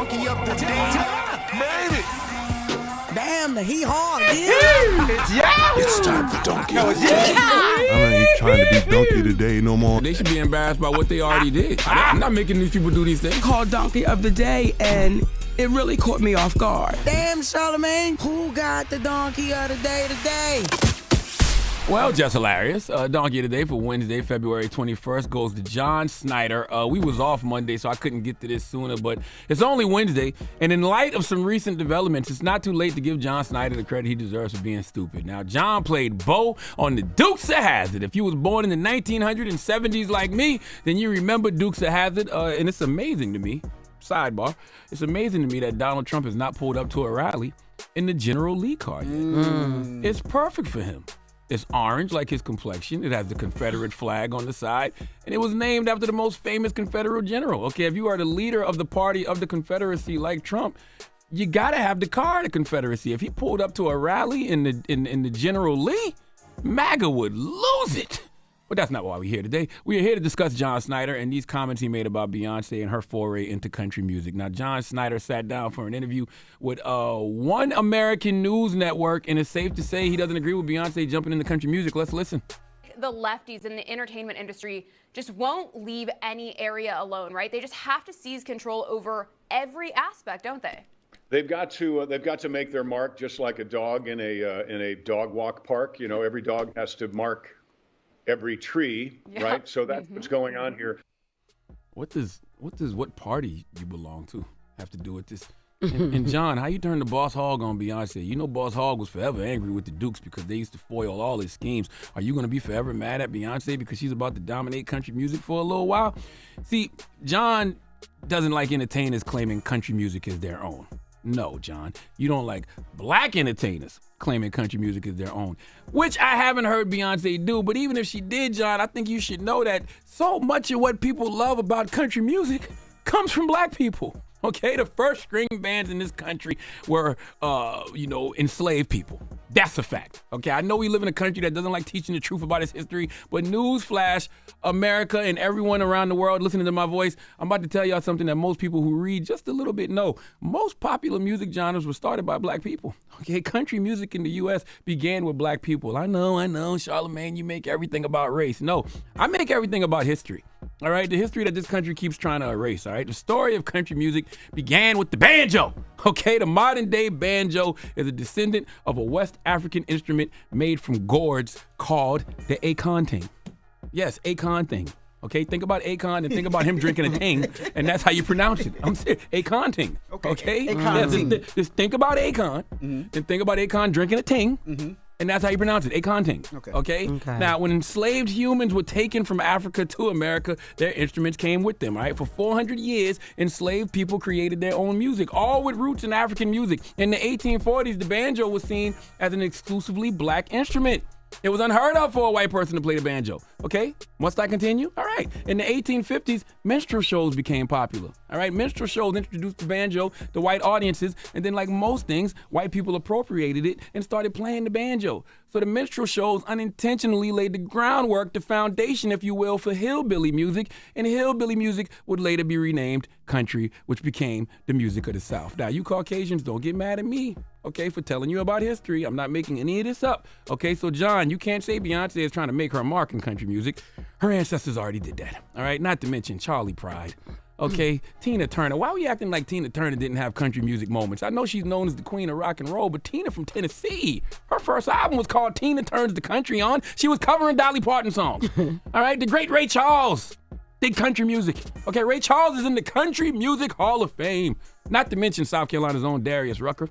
donkey of the day. Made it. Damn, the hee-haw again. It's time for donkey. I ain't trying to be donkey today no more. They should be embarrassed by what they already did. I'm not making these people do these things. Called Donkey of the Day, and it really caught me off guard. Damn, Charlamagne, who got the donkey of the day today? Well, Jess Hilarious, Donkey of the Day for Wednesday, February 21st goes to John Schneider. We was off Monday, so I couldn't get to this sooner, but it's only Wednesday. And in light of some recent developments, it's not too late to give John Schneider the credit he deserves for being stupid. Now, John played Bo on the Dukes of Hazzard. If you was born in the 1970s like me, then you remember Dukes of Hazzard, and it's amazing to me. Sidebar, it's amazing to me that Donald Trump has not pulled up to a rally in the General Lee car yet. It's perfect for him. It's orange like his complexion. It has the Confederate flag on the side. And it was named after the most famous Confederate general. Okay, if you are the leader of the party of the Confederacy like Trump, you gotta have the car of the Confederacy. If he pulled up to a rally in the General Lee, MAGA would lose it. But that's not why we're here today. We are here to discuss John Schneider and these comments he made about Beyonce and her foray into country music. Now, John Schneider sat down for an interview with One American News Network, and it's safe to say he doesn't agree with Beyonce jumping into country music. Let's listen. The lefties in the entertainment industry just won't leave any area alone, right? They just have to seize control over every aspect, don't they? They've got to make their mark, just like a dog in a dog walk park. You know, every dog has to mark every tree, right? So that's what's going on here. What party you belong to have to do with this? And John, how you turn the Boss Hogg on Beyonce? You know Boss Hogg was forever angry with the Dukes because they used to foil all his schemes. Are you going to be forever mad at Beyonce because she's about to dominate country music for a little while? See, John doesn't like entertainers claiming country music is their own. No, John, you don't like black entertainers claiming country music is their own, which I haven't heard Beyonce do. But even if she did, John, I think you should know that so much of what people love about country music comes from black people. Okay, the first string bands in this country were, enslaved people. That's a fact. Okay, I know we live in a country that doesn't like teaching the truth about its history, but newsflash, America and everyone around the world listening to my voice, I'm about to tell y'all something that most people who read just a little bit know. Most popular music genres were started by black people. Okay, country music in the U.S. began with black people. I know, Charlamagne, you make everything about race. No, I make everything about history. All right, the history that this country keeps trying to erase, all right? The story of country music began with the banjo, okay? The modern day banjo is a descendant of a West African instrument made from gourds called the Akon ting. Yes, Akon ting. Okay, think about Akon and think about him drinking a ting, and that's how you pronounce it. I'm serious, Akon ting. Okay? Just think about Akon, and think about Akon drinking a ting. And that's how you pronounce it, Akon ting. Okay? Now, when enslaved humans were taken from Africa to America, their instruments came with them, right? For 400 years, enslaved people created their own music, all with roots in African music. In the 1840s, the banjo was seen as an exclusively black instrument. It was unheard of for a white person to play the banjo. Okay, must I continue? All right. In the 1850s, minstrel shows became popular. All right, minstrel shows introduced the banjo to white audiences, and then like most things, white people appropriated it and started playing the banjo. So the minstrel shows unintentionally laid the groundwork, the foundation, if you will, for hillbilly music, and hillbilly music would later be renamed country, which became the music of the South. Now, you Caucasians, don't get mad at me, okay, for telling you about history. I'm not making any of this up. Okay, so John, you can't say Beyonce is trying to make her mark in country music. Her ancestors already did that. All right, not to mention Charlie Pride. Okay, Tina Turner. Why are we acting like Tina Turner didn't have country music moments? I know she's known as the queen of rock and roll, but Tina from Tennessee, her first album was called Tina Turns the Country On. She was covering Dolly Parton songs. All right, the great Ray Charles did country music. Okay, Ray Charles is in the Country Music Hall of Fame. Not to mention South Carolina's own Darius Rucker.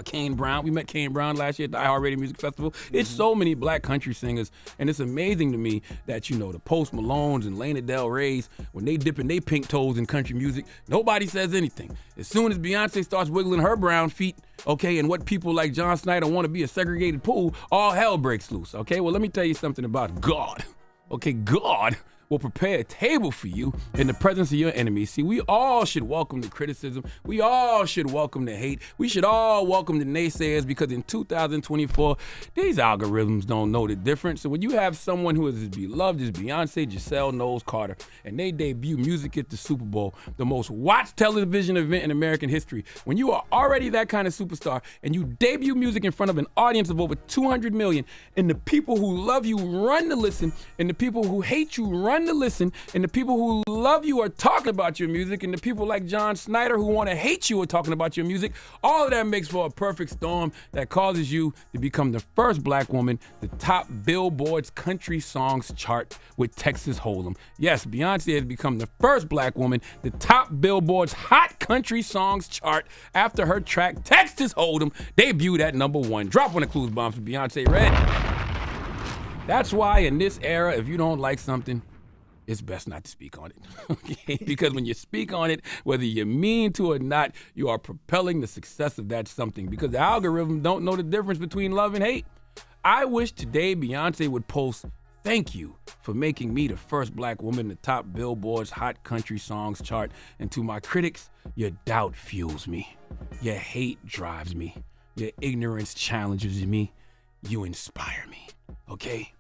Kane Brown. We met Kane Brown last year at the iHeartRadio Music Festival. It's so many black country singers, and it's amazing to me that, the Post Malones and Lana Del Rey's, when they dipping their pink toes in country music, nobody says anything. As soon as Beyonce starts wiggling her brown feet, okay, and what people like John Schneider want to be a segregated pool, all hell breaks loose, okay? Well, let me tell you something about God. Okay, God will prepare a table for you in the presence of your enemies. See, we all should welcome the criticism. We all should welcome the hate. We should all welcome the naysayers, because in 2024, these algorithms don't know the difference. So when you have someone who is as beloved as Beyonce, Giselle Knowles Carter, and they debut music at the Super Bowl, the most watched television event in American history, when you are already that kind of superstar and you debut music in front of an audience of over 200 million, and the people who love you run to listen, and the people who hate you run to listen, and the people who love you are talking about your music, and the people like John Schneider who want to hate you are talking about your music, all of that makes for a perfect storm that causes you to become the first black woman to top Billboard's country songs chart with Texas Hold'em. Yes, Beyonce has become the first black woman to top Billboard's hot country songs chart after her track Texas Hold'em debuted at #1. Drop one of Clues bombs for Beyonce Red. That's why in this era, if you don't like something, it's best not to speak on it, okay? Because when you speak on it, whether you mean to or not, you are propelling the success of that something, because the algorithm don't know the difference between love and hate. I wish today Beyonce would post, "Thank you for making me the first black woman to top Billboard's hot country songs chart. And to my critics, your doubt fuels me. Your hate drives me. Your ignorance challenges me. You inspire me." Okay?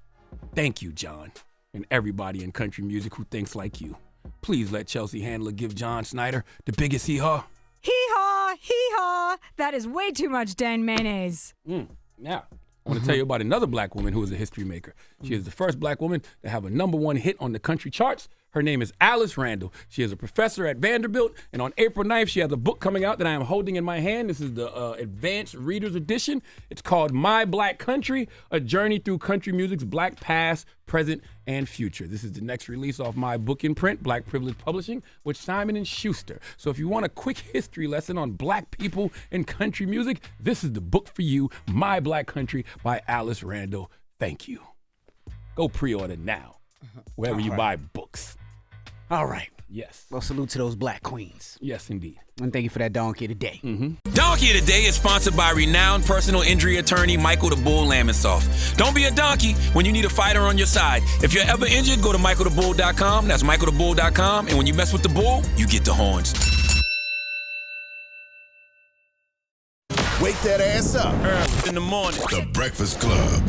Thank you, John, and everybody in country music who thinks like you. Please let Chelsea Handler give John Schneider the biggest hee-haw. Hee-haw, hee-haw. That is way too much Dan mayonnaise. Now, I want to tell you about another black woman who is a history maker. She is the first black woman to have a #1 hit on the country charts. Her name is Alice Randall. She is a professor at Vanderbilt, and on April 9th, she has a book coming out that I am holding in my hand. This is the Advanced Reader's Edition. It's called My Black Country, A Journey Through Country Music's Black Past, Present, and Future. This is the next release off my book in print, Black Privilege Publishing, with Simon & Schuster. So if you want a quick history lesson on black people and country music, this is the book for you, My Black Country by Alice Randall. Thank you. Go pre-order now, wherever you buy books. All right. Yes. Well, salute to those black queens. Yes, indeed. And thank you for that donkey today. Donkey of the Day is sponsored by renowned personal injury attorney Michael the Bull Lamonsoff. Don't be a donkey when you need a fighter on your side. If you're ever injured, go to michaelthebull.com. That's michaelthebull.com. And when you mess with the bull, you get the horns. Wake that ass up. In the morning. The Breakfast Club.